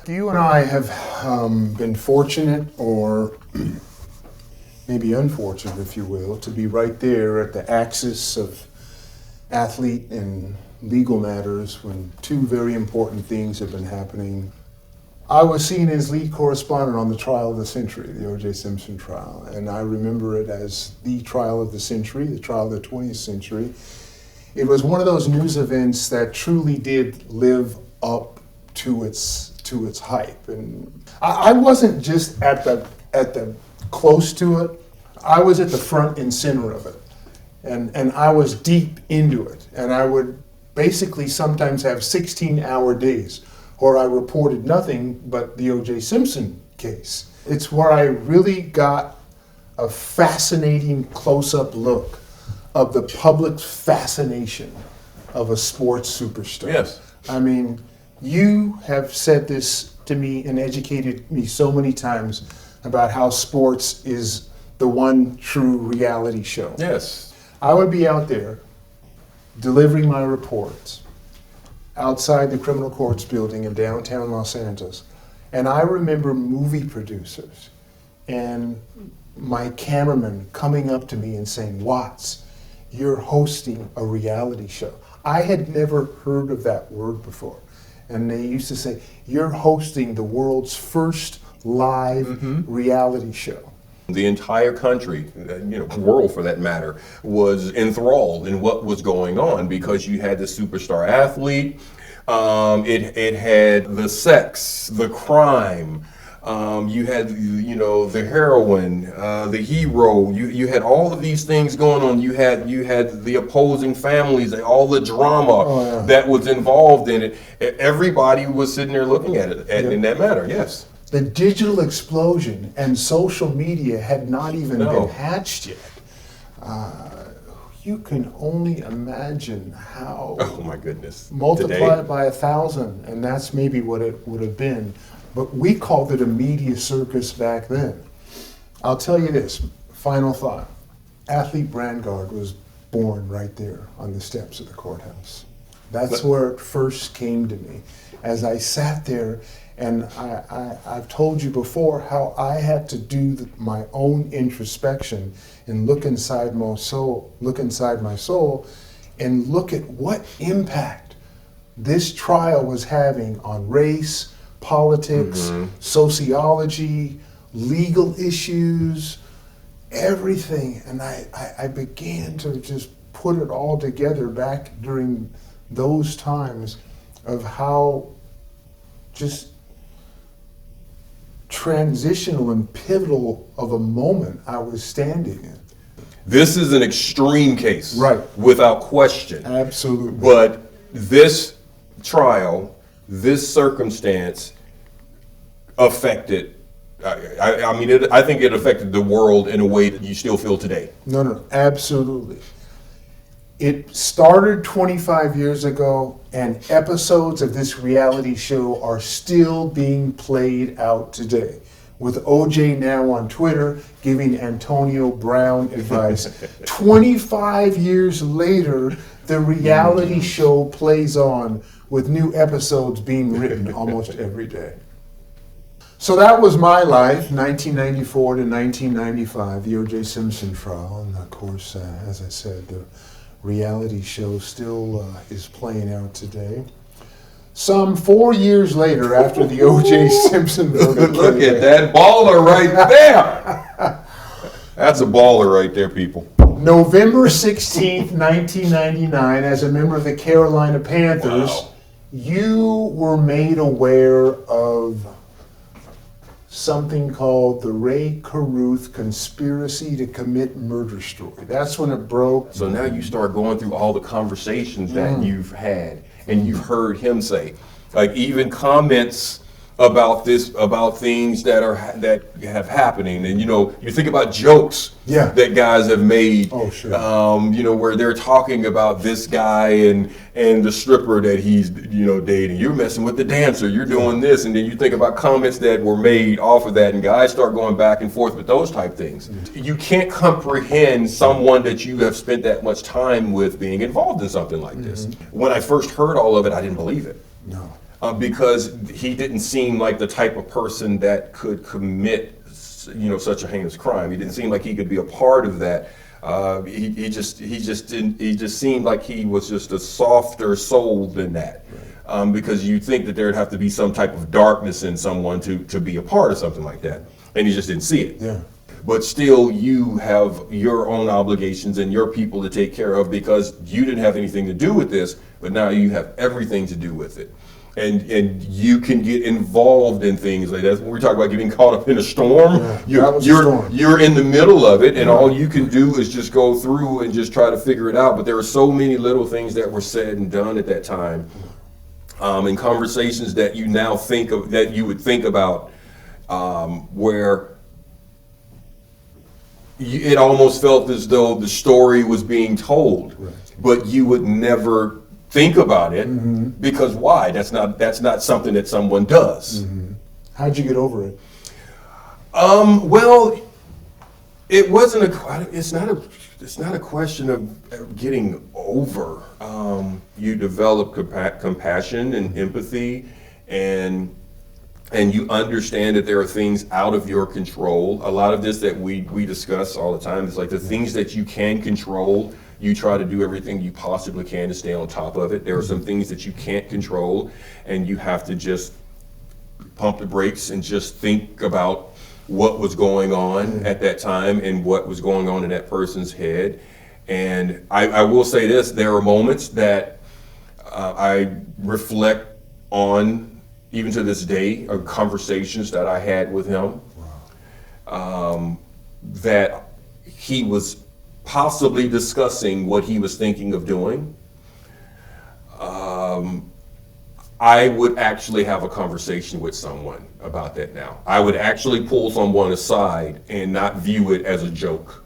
You and I have been fortunate, or maybe unfortunate, if you will, to be right there at the axis of athlete and legal matters when two very important things have been happening. I was seen as lead correspondent on the trial of the century, the O.J. Simpson trial, and I remember it as the trial of the century, the trial of the 20th century. It was one of those news events that truly did live up to its hype, and I wasn't just at the close to it. I was at the front and center of it, and I was deep into it, and I would basically sometimes have 16-hour days where I reported nothing but the O.J. Simpson case. It's where I really got a fascinating close-up look of the public's fascination of a sports superstar. Yes. I mean, you have said this to me and educated me so many times about how sports is the one true reality show. Yes. I would be out there delivering my reports outside the criminal courts building in downtown Los Angeles. And I remember movie producers and my cameraman coming up to me and saying, "Watts, you're hosting a reality show." I had never heard of that word before. And they used to say, "You're hosting the world's first live reality show." The entire country, world for that matter, was enthralled in what was going on because you had the superstar athlete. It had the sex, the crime. You had, the heroine, the hero. You had all of these things going on. You had the opposing families, all the drama that was involved in it. Everybody was sitting there looking at it in that manner. Yes. The digital explosion and social media had not even been hatched yet. You can only imagine how. Oh my goodness! Multiply it by 1,000, and that's maybe what it would have been. But we called it a media circus back then. I'll tell you this, final thought. Athlete Brandguard was born right there on the steps of the courthouse. That's where it first came to me. As I sat there, and I've told you before how I had to do my own introspection and look inside my soul, and look at what impact this trial was having on race, politics, sociology, legal issues, everything. And I began to just put it all together back during those times of how just transitional and pivotal of a moment I was standing in. This is an extreme case. Right. Without question. Absolutely. But this trial, this circumstance affected, I think it affected the world in a way that you still feel today. No, absolutely. It started 25 years ago, and episodes of this reality show are still being played out today, with O.J. now on Twitter giving Antonio Brown advice. 25 years later, the reality show plays on with new episodes being written almost every day. So that was my life, 1994 to 1995, the O.J. Simpson trial. And of course, as I said, the reality show still is playing out today. Some 4 years later, after the O.J. Simpson verdict. Look at that baller right there. That's a baller right there, people. November 16th, 1999, as a member of the Carolina Panthers, you were made aware of something called the Rae Carruth conspiracy to commit murder story. That's when it broke. So now you start going through all the conversations that you've had and you've heard him say, like even comments about this, about things that have happening, and you think about jokes that guys have made. Oh, sure. Where they're talking about this guy and the stripper that he's dating. You're messing with the dancer. You're doing this, and then you think about comments that were made off of that, and guys start going back and forth with those type things. You can't comprehend someone that you have spent that much time with being involved in something like this. When I first heard all of it, I didn't believe it. No. because he didn't seem like the type of person that could commit, such a heinous crime. He didn't seem like he could be a part of that. He just seemed like he was just a softer soul than that. Right. Because you think that there'd have to be some type of darkness in someone to be a part of something like that, and he just didn't see it. Yeah. But still, you have your own obligations and your people to take care of, because you didn't have anything to do with this, but now you have everything to do with it. And you can get involved in things like that. When we talk about getting caught up in a storm, you're in the middle of it, and all you can do is just go through and just try to figure it out. But there were so many little things that were said and done at that time, and conversations that you now think of, that you would think about, where it almost felt as though the story was being told, right, but you would never think about it, because why? That's not something that someone does. How'd you get over it? Well, it wasn't it's not a question of getting over. You develop compassion and empathy, and you understand that there are things out of your control. A lot of this that we discuss all the time is like the things that you can control. You try to do everything you possibly can to stay on top of it. There are some things that you can't control, and you have to just pump the brakes and just think about what was going on at that time and what was going on in that person's head. And I will say this, there are moments that I reflect on, even to this day, of conversations that I had with him, that he was possibly discussing what he was thinking of doing. I would actually have a conversation with someone about that now. I would actually pull someone aside and not view it as a joke.